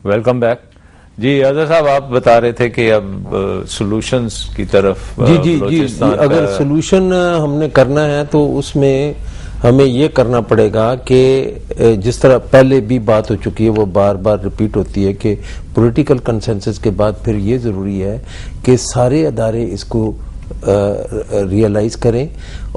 Welcome back जी। अजहर साहब, आप बता रहे थे कि अब सॉल्यूशंस की तरफ जी, अगर सॉल्यूशन हमने करना है तो उसमें हमें ये करना पड़ेगा कि जिस तरह पहले भी बात हो चुकी है, वो बार बार रिपीट होती है कि पॉलिटिकल कंसेंसस के बाद फिर ये जरूरी है कि सारे अदारे इसको रियलाइज करें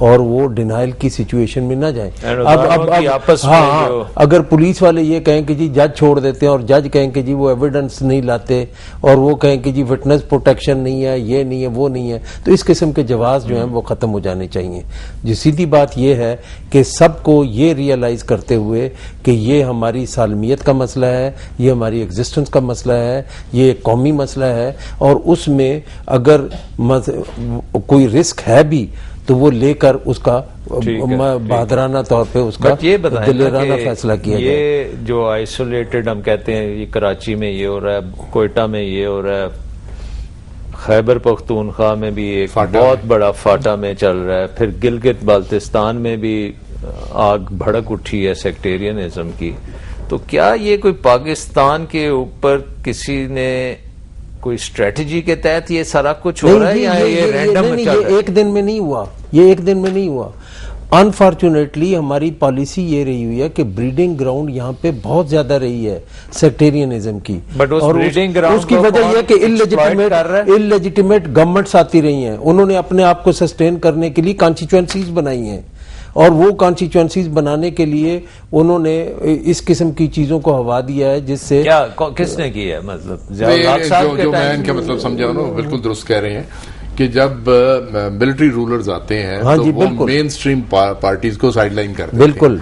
और वो डिनाइल की सिचुएशन में ना जाएं। अब आपस में अगर पुलिस वाले ये कहें कि जी जज छोड़ देते हैं और जज कहें कि जी वो एविडेंस नहीं लाते और वो कहें कि जी विटनेस प्रोटेक्शन नहीं है, ये नहीं है, वो नहीं है, तो इस किस्म के जवाब जो हैं वो खत्म हो जाने चाहिए। जो सीधी बात ये है कि सबको ये रियलाइज करते हुए कि ये हमारी सालमियत का मसला है, ये हमारी एग्जिस्टेंस का मसला है, ये एक कौमी मसला है और उसमें अगर कोई रिस्क है भी तो वो लेकर उसका बहादुराना तौर पे उसका दिलेराना फैसला किया जाए। ये जो आइसोलेटेड हम कहते हैं, ये कराची में ये हो रहा है, कोयटा में ये हो रहा है, खैबर पख्तूनख्वा में भी एक बहुत बड़ा फाटा में चल रहा है, फिर गिलगित बाल्टिस्तान में भी आग भड़क उठी है सेक्टेरियनिज्म की। तो क्या ये कोई पाकिस्तान के ऊपर किसी ने कोई स्ट्रेटजी के तहत ये सारा कुछ हो रहा है या ये रैंडम चल रहा है? ये एक दिन में नहीं हुआ, ये एक दिन में नहीं हुआ। अनफॉर्चुनेटली हमारी पॉलिसी ये रही हुई है कि ब्रीडिंग ग्राउंड यहाँ पे बहुत ज्यादा रही है सेक्टेरियनिज्म की, और उसकी वजह यह कि इललेजिटिमेट गवर्नमेंट्स आती रही हैं, उन्होंने अपने आप को सस्टेन करने के लिए कॉन्स्टिट्यूएंसीज बनाई हैं और वो कॉन्स्टिट्यूएंसीज बनाने के लिए उन्होंने इस किस्म की चीजों को हवा दिया है जिससे क्या किसने की है, मतलब जो मैं इनका मतलब समझा ना, बिल्कुल दुरुस्त कह रहे हैं कि जब मिलिट्री रूलर्स आते हैं तो वो मेन स्ट्रीम पार्टीज को साइडलाइन करते हैं। बिल्कुल।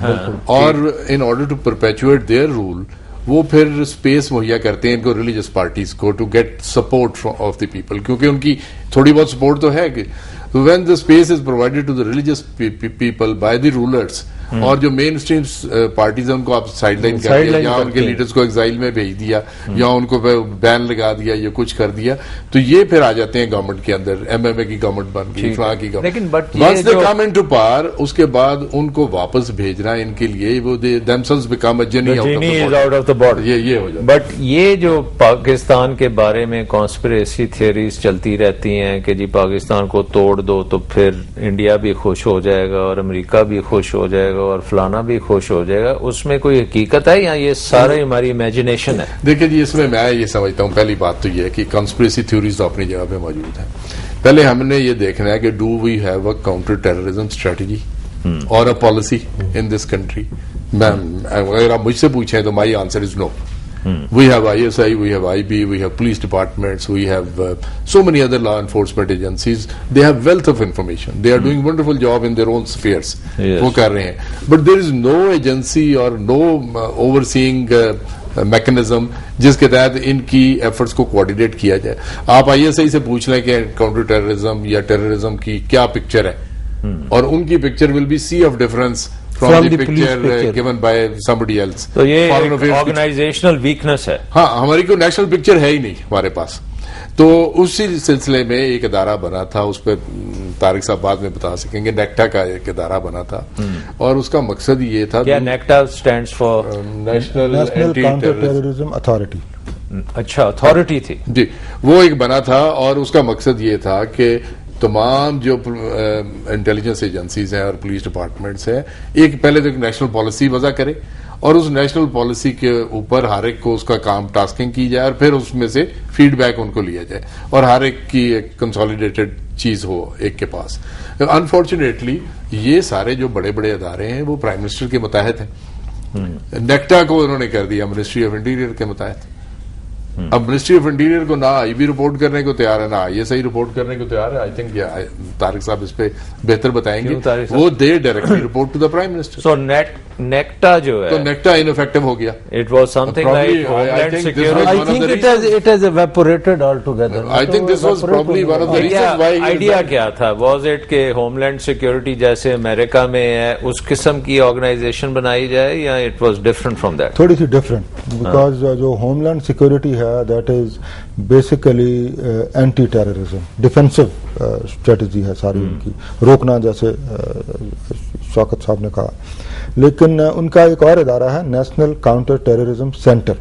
और in order to perpetuate their rule वो फिर स्पेस मुहैया करते हैं इनको रिलीजियस पार्टीज को to get support of the people, क्योंकि उनकी थोड़ी बहुत सपोर्ट तो है कि when the space is provided to the religious people by the rulers और जो मेन स्ट्रीम पार्टीज है उनको आप साइडलाइन कर दिया या उनके लीडर्स को एग्जाइल में भेज दिया या उनको बैन लगा दिया या कुछ कर दिया, तो ये फिर आ जाते हैं गवर्नमेंट के अंदर, एमएमए की गवर्नमेंट बन गई, वहां की government. Once they come into power उसके बाद उनको वापस भेजना इनके लिए वो they themselves become a genie out of the border, ये हो जाता। बट ये जो पाकिस्तान के बारे में कॉन्स्पिरेसी थियरीज चलती रहती हैं कि जी पाकिस्तान को तोड़ दो तो फिर इंडिया भी खुश हो जाएगा और अमेरिका भी खुश हो जाएगा और फलाना भी खुश हो जाएगा, उसमें कोई हकीकत है या ये सारे हमारी इमेजिनेशन है? देखिए जी, इसमें मैं ये समझता हूँ, पहली बात तो ये है कि कंस्पिरेसी थ्योरीज तो अपनी जगह पे मौजूद है। पहले हमने ये देखना है कि do we have a counter terrorism strategy और a policy in this country. अगर आप मुझसे पूछें तो my answer is no. We have ISI, we have IB, we have police departments, we have so many other law enforcement agencies. They have wealth of information. They are doing wonderful job in their own spheres. वो कर रहे हैं, but there is no agency or no overseeing mechanism जिसके तहत इनकी efforts को coordinate किया जाए। आप ISI से पूछ लें कि काउंटर टेररिज्म या टेररिज्म की क्या पिक्चर है और उनकी picture will be sea of difference from the picture given by somebody else. तो ये ऑर्गेनाइजेशनल वीकनेस है। हाँ, हमारी कोई नेशनल पिक्चर है ही नहीं हमारे पास। तो उसी सिलसिले में एक अदारा बना था, उस पर तारिक साहब बाद में बता सकेंगे, नेक्टा का एक अदारा बना था और उसका मकसद ये था। क्या NACTA stands for? National counter terrorism authority. अच्छा, अथॉरिटी थी जी। वो एक बना था और उसका मकसद ये था कि तमाम जो इंटेलिजेंस एजेंसीज हैं और पुलिस डिपार्टमेंट्स हैं, एक पहले तो एक नेशनल पॉलिसी वजह करे और उस नेशनल पॉलिसी के ऊपर हर एक को उसका काम टास्किंग की जाए और फिर उसमें से फीडबैक उनको लिया जाए और हर एक की एक कंसोलिडेटेड चीज हो एक के पास। अनफॉर्चुनेटली ये सारे जो बड़े बड़े अदारे हैं वो प्राइम मिनिस्टर के मुताहत हैं। नेक्टा को उन्होंने कर दिया मिनिस्ट्री ऑफ इंटीरियर के मुताहत। अब मिनिस्ट्री ऑफ इंटीरियर को ना IB रिपोर्ट करने को तैयार है, ना ISI रिपोर्ट करने को तैयार है। आई थिंक तारिक साहब इस पे बेहतर बताएंगे। वो they directly report to the prime minister. So नेक्टा जो है, तो नेक्टा इनइफेक्टिव हो गया। It was something like homeland security. I think it has evaporated all together. I think this was probably one of the reasons why. Idea क्या था? Was it के होमलैंड सिक्योरिटी जैसे अमेरिका में है उस किस्म की ऑर्गेनाइजेशन बनाई जाए या it was different from that? थोड़ी सी डिफरेंट, बिकॉज जो होमलैंड सिक्योरिटी है that is basically anti terrorism, defensive strategy है सारी उनकी, रोकना, जैसे शौकत साहब ने कहा। लेकिन उनका एक और इदारा है नेशनल काउंटर टेररिज्म सेंटर,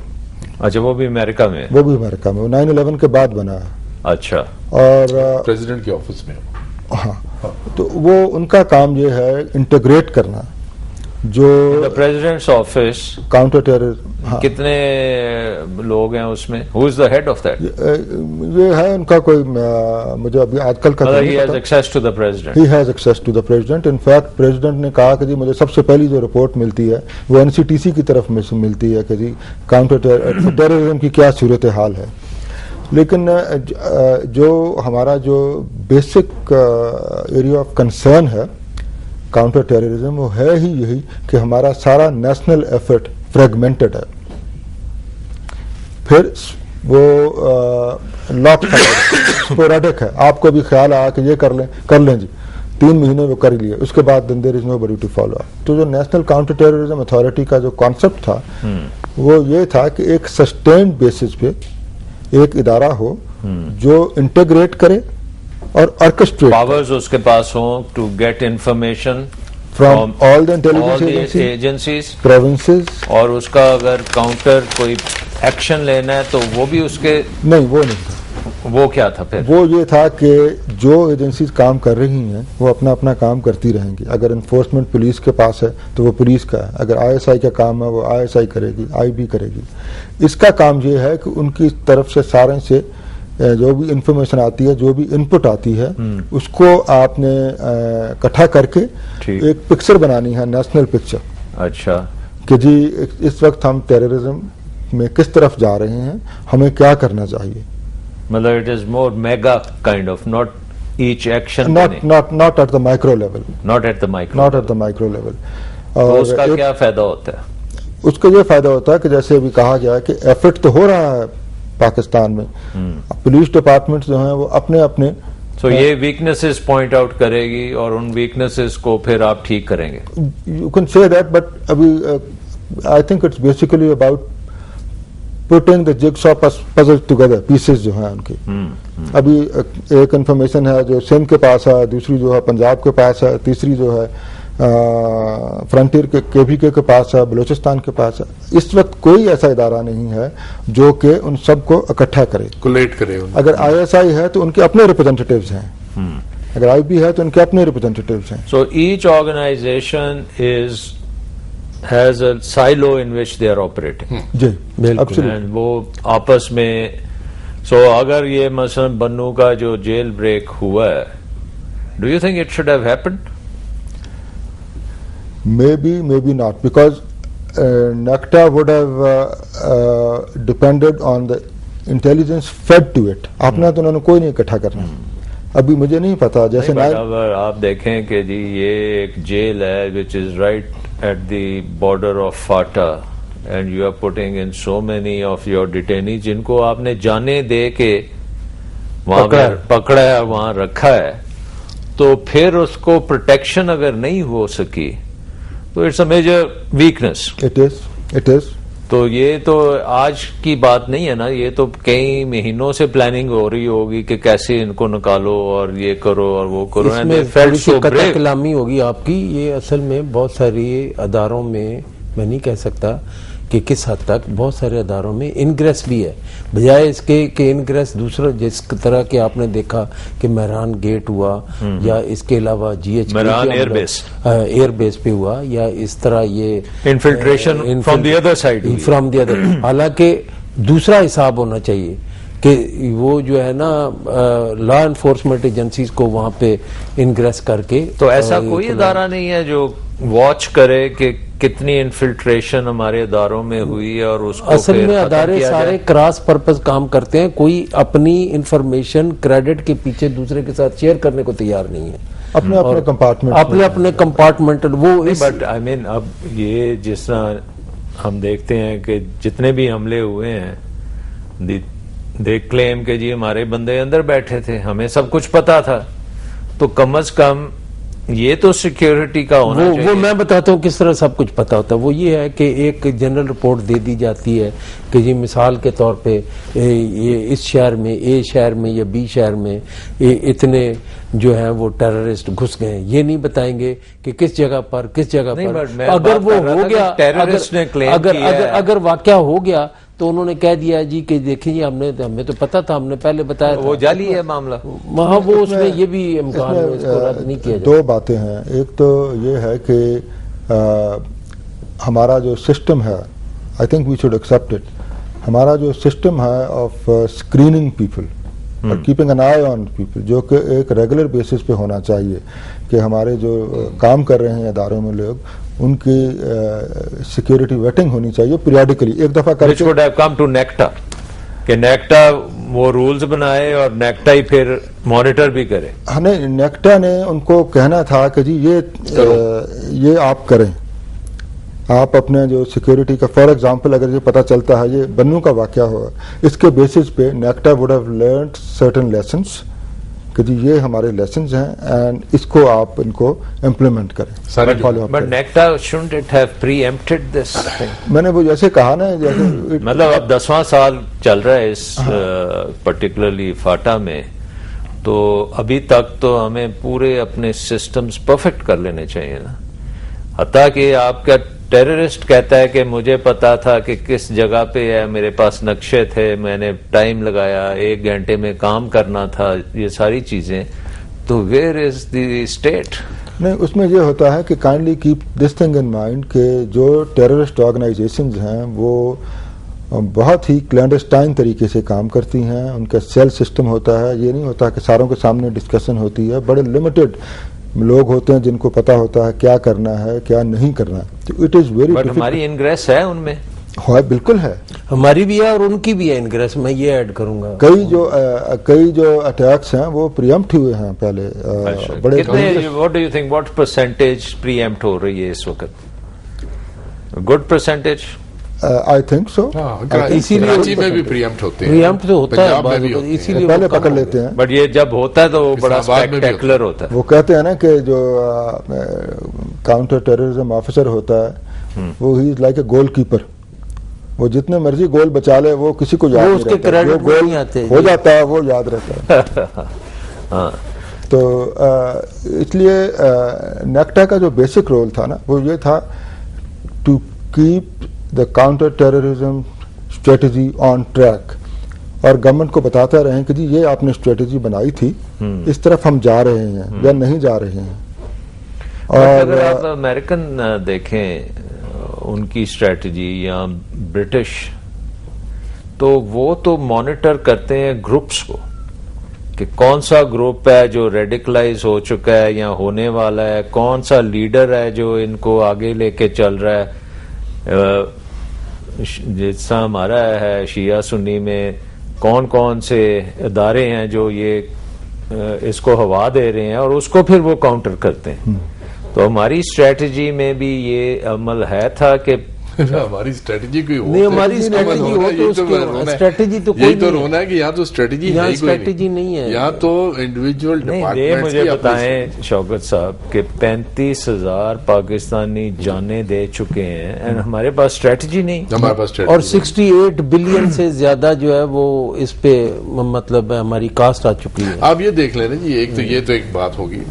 अच्छा, वो भी अमेरिका में? वो भी अमेरिका में, वो 9/11 के बाद बना है। अच्छा। और प्रेसिडेंट के ऑफिस में। हाँ, तो वो उनका काम ये है इंटीग्रेट करना जो प्रेसिडेंट्स ऑफिस काउंटर टेररिज्म। हाँ, कितने लोग हैं उसमें? Who is the head of that? ये है उनका कोई मुझे अभी आजकल का he has access to the president. He has access to the president. In fact president ने कहा कि जी मुझे सबसे पहली जो रिपोर्ट मिलती है वो एनसीटीसी की तरफ में से मिलती है कि जी काउंटर टेररिज्म की क्या सूरत हाल है। लेकिन जो हमारा जो बेसिक एरिया ऑफ कंसर्न है काउंटर टेररिज्म, वो है ही यही कि हमारा सारा नेशनल एफर्ट फ्रेगमेंटेड है। फिर वो स्पोरेडिक है, आपको भी ख्याल आया कि ये कर लें जी, 3 महीने वो कर ही लिए, उसके बाद there is nobody to follow up. तो जो नेशनल काउंटर टेररिज्म अथॉरिटी का जो कॉन्सेप्ट था वो ये था कि एक सस्टेन्ड बेसिस पे एक इदारा हो जो इंटीग्रेट करे और ऑर्केस्ट्रेट पावर्स उसके पास हो to get information from all the intelligence agencies provinces. और उसका अगर काउंटर कोई एक्शन लेना है तो वो भी उसके नहीं, वो नहीं था। वो क्या था फिर? वो ये था कि जो एजेंसीज काम कर रही हैं वो अपना अपना काम करती रहेंगी। अगर इन्फोर्समेंट पुलिस के पास है तो वो पुलिस का है, अगर आईएसआई का काम है वो आईएसआई करेगी, आईबी करेगी। इसका काम ये है कि उनकी तरफ से सारे से जो भी इंफॉर्मेशन आती है, जो भी इनपुट आती है, उसको आपने इकट्ठा करके एक पिक्चर बनानी है, नेशनल पिक्चर। अच्छा, कि जी इस वक्त हम टेररिज्म में किस तरफ जा रहे हैं, हमें क्या करना चाहिए। मतलब it is more mega kind of, not each action, not at the micro level, not at the micro level. तो उसका क्या फायदा होता है? उसका ये फायदा होता है कि जैसे अभी कहा गया कि एफर्ट तो हो रहा है पाकिस्तान में, पुलिस डिपार्टमेंट जो हैं वो अपने अपने ये वीकनेसेस पॉइंट आउट करेगी और उन वीकनेसेस को फिर आप ठीक करेंगे। You can say that, but अभी I think it's basically about putting the jigsaw puzzle together, pieces जो हैं उनके। अभी एक इंफॉर्मेशन है जो सिंध के पास है, दूसरी जो है पंजाब के पास है, तीसरी जो है फ्रंटियर के केवीके के पास है, बलूचिस्तान के पास है। इस वक्त कोई ऐसा इदारा नहीं है जो कि उन सबको इकट्ठा करे, कोलेट करे। अगर आईएसआई है तो उनके अपने रिप्रेजेंटेटिव्स हैं, अगर आईबी है तो उनके अपने रिप्रेजेंटेटिव्स हैं। So each organization has a silo in which they are operating. जी बिल्कुल। वो आपस में अगर ये मसलन बन्नू का जो जेल ब्रेक हुआ है, do you think it should have happened? Maybe not, because NACTA would have depended on the intelligence fed to it. आपने तो उन्होंने कोई नहीं इकट्ठा करना। अभी मुझे नहीं पता, जैसे अगर आप देखें कि जी ये एक जेल है which is right at the border of FATA and you are putting in so many of your detainee जिनको आपने जाने दे के वहां पकड़ा है, वहां रखा है, तो फिर उसको प्रोटेक्शन अगर नहीं हो सकी तो it's a major weakness. It is. तो ये तो आज की बात नहीं है ना, ये तो कई महीनों से प्लानिंग हो रही होगी कि कैसे इनको निकालो और ये करो और वो करो। इसमें थोड़ी सी कतई कलामी होगी आपकी। ये असल में बहुत सारी अदारों में, मैं नहीं कह सकता कि किस हद तक, बहुत सारे अदारों में इनग्रेस भी है, बजाय इसके कि इनग्रेस दूसरा जिस तरह के आपने देखा कि मेहरान गेट हुआ या इसके अलावा GH एयरबेस पे हुआ, या इस तरह ये infiltration from the other side, from the other. हालांकि दूसरा हिसाब होना चाहिए कि वो जो है ना लॉ एनफोर्समेंट एजेंसीज को वहां पे इनग्रेस करके। तो ऐसा कोई इदारा नहीं है जो वॉच करे कि कितनी इन्फिल्ट्रेशन हमारे इदारों में हुई है और उसको असल में अदारे सारे क्रॉस पर्पस काम करते हैं, कोई अपनी इंफॉर्मेशन क्रेडिट के पीछे दूसरे के साथ शेयर करने को तैयार नहीं है। अपने अपने कंपार्टमेंट वो बट आई मीन अब ये जिस तरह हम देखते हैं कि जितने भी हमले हुए हैं दे क्लेम के जी हमारे बंदे अंदर बैठे थे, हमें सब कुछ पता था, तो कम से कम ये तो सिक्योरिटी का होना चाहिए। वो मैं बताता हूँ किस तरह सब कुछ पता होता है। वो ये है कि एक जनरल रिपोर्ट दे दी जाती है कि जी मिसाल के तौर पे ये इस शहर में, ए शहर में या बी शहर में इतने जो है वो टेररिस्ट घुस गए। ये नहीं बताएंगे कि किस जगह पर। अगर वो हो गया, अगर वाकया हो गया तो उन्होंने कह दिया जी कि देखिए जी हमें तो पता था, हमने पहले बताया वो था। जाली है मामला। वहाँ वो उसमें ये भी इम्कान है, इसको रद्द नहीं किया दो बातें हैं। एक तो ये है कि हमारा जो सिस्टम है, I think we should accept it, हमारा जो सिस्टम है ऑफ स्क्रीनिंग पीपल और keeping an eye on people, जो कि एक रेगुलर बेसिस पे होना चाहिए कि हमारे जो काम कर रहे हैं इदारों में लोग, उनकी सिक्योरिटी वेटिंग होनी चाहिए पीरियडिकली, एक दफा Which would have come to NECTA कि नेक्टा वो रूल्स बनाए और नेक्टा ही फिर मॉनिटर भी करे। हमें नेक्टा ने उनको कहना था कि जी ये आप करें, आप अपने जो सिक्योरिटी का, फॉर एग्जांपल अगर ये पता चलता है, ये बन्नू का वाकया हुआ, इसके बेसिस पे NACTA would have learned certain lessons कि जी ये हमारे लेसन्स हैं एंड इसको आप इनको इम्प्लीमेंट करें, फॉलो अप बट करें। नेक्टा shouldn't it have preempted this thing? मैंने वो जैसे कहा ना, जैसे मतलब अब 10वां साल चल रहा है इस पर्टिकुलरली फाटा में, तो अभी तक तो हमें पूरे अपने सिस्टम्स परफेक्ट कर लेने चाहिए ना। हत्ता कि आपका टेररिस्ट कहता है कि मुझे पता था कि किस जगह पे है, मेरे पास नक्शे थे, मैंने टाइम लगाया, 1 घंटे में काम करना था, ये सारी चीजें, तो वेयर इज द स्टेट? नहीं, उसमें ये होता है कि kindly keep this thing in mind कि जो टेररिस्ट ऑर्गेनाइजेशंस हैं वो बहुत ही क्लैंडस्टाइन तरीके से काम करती हैं, उनका सेल सिस्टम होता है, ये नहीं होता कि सारों के सामने डिस्कशन होती है, बड़े लिमिटेड लोग होते हैं जिनको पता होता है क्या करना है क्या नहीं करना है, तो इट इज वेरी बट हमारी इनग्रेस है उनमें? है, बिल्कुल है, हमारी भी है और उनकी भी है इनग्रेस, मैं ये ऐड करूंगा। कई जो अटैक्स हैं वो प्रीएम्प्ट हुए हैं पहले, बड़े कितने, what do you think, what percentage pre-empt हो रही है इस वक्त? Good percentage? I think so. इसीलिए कराची में भी प्रीएम्प्ट होते हैं, प्रियम्प्ट तो होता है, पंजाब में भी होते हैं। इसीलिए पहले वो कम पकड़ हो लेते गया। हैं। बट ये जब होता है तो वो बड़ा इस्लामाबाद में भी स्पेक्टेकुलर होता है। वो कहते हैं ना कि जो काउंटर टेररिज्म ऑफिसर होता है वो he is like a goal keeper, वो जितने मर्जी गोल बचा ले वो किसी को याद वो नहीं उसके रहता, क्रेडिट जो में गोल नहीं आते। हो जाता है वो याद रहता है। हाँ, तो इसलिए नेक्टा का जो बेसिक रोल था ना वो ये था to keep the counter terrorism strategy on track, और गवर्नमेंट को बताते रहे कि जी ये आपने स्ट्रेटजी बनाई थी, इस तरफ हम जा रहे हैं या नहीं जा रहे हैं। और अगर आप अमेरिकन देखें उनकी स्ट्रेटजी या ब्रिटिश, तो वो तो मॉनिटर करते हैं ग्रुप्स को कि कौन सा ग्रुप है जो रेडिकलाइज हो चुका है या होने वाला है, कौन सा लीडर है जो इनको आगे लेके चल रहा है। जैसा हमारा है शिया सुन्नी में कौन कौन से इदारे हैं जो ये इसको हवा दे रहे हैं और उसको फिर वो काउंटर करते हैं। तो हमारी स्ट्रेटजी में भी ये अमल है था कि हमारी स्ट्रेटजी कोई नहीं, हमारी स्ट्रेटजी हो तो उसकी स्ट्रेटजी तो कोई यही तो नहीं है। रोना है कि यहाँ तो स्ट्रेटजी यहाँ है ही कोई स्ट्रेटजी नहीं है। यहाँ तो इंडिविजुअल नहीं, ये मुझे बताएं शौकत साहब कि 35,000 पाकिस्तानी जाने दे चुके हैं एंड हमारे पास स्ट्रेटजी नहीं। हमारे पास और 68 बिलियन से ज्यादा जो है वो इस पे मतलब हमारी कास्ट आ चुकी है। आप ये देख लेना जी, एक तो ये तो एक बात होगी,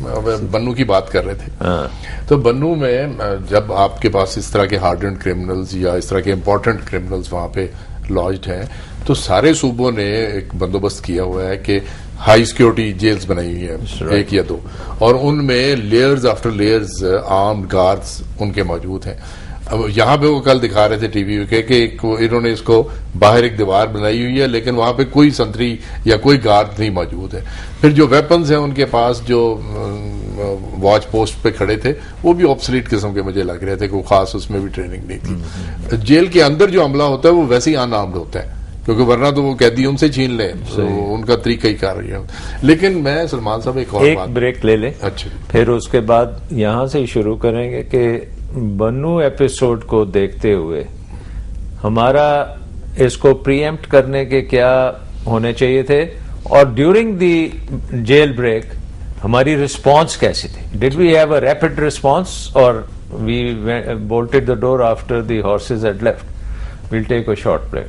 बन्नू की बात कर रहे थे। हाँ, तो बन्नू में जब आपके पास इस तरह के हार्डन क्रिमिनल्स या इस तरह के इंपॉर्टेंट क्रिमिनल्स वहां पे लॉज्ड हैं, तो सारे सूबों ने एक बंदोबस्त किया हुआ है कि हाई सिक्योरिटी जेल्स बनाई हुई है, 1 या 2, और उनमें layers after layers armed guards उनके मौजूद हैं। अब यहाँ पे वो कल दिखा रहे थे टीवी पे कि इन्होंने इसको बाहर एक दीवार बनाई हुई है लेकिन वहां पे कोई संतरी या कोई गार्ड नहीं मौजूद है। फिर जो वेपन्स हैं उनके पास जो वॉच पोस्ट पे खड़े थे वो भी ऑब्सलीट किस्म के मुझे लग रहे थे, कोई खास उसमें भी ट्रेनिंग नहीं थी। जेल के अंदर जो हमला होता है वो वैसे ही अनआर्म्ड होता है, क्योंकि वरना तो वो कैदी उनसे छीन ले, तो उनका तरीका ही कार्य है। लेकिन मैं सलमान साहब एक और बात, ब्रेक ले लें, अच्छा, फिर उसके बाद यहां से शुरू करेंगे कि बन्नू एपिसोड को देखते हुए हमारा इसको प्रीएम्प्ट करने के क्या होने चाहिए थे और ड्यूरिंग द जेल ब्रेक हमारी रिस्पांस कैसी थी? Did we have a rapid response और we bolted the door after the horses had left? Will take a short break.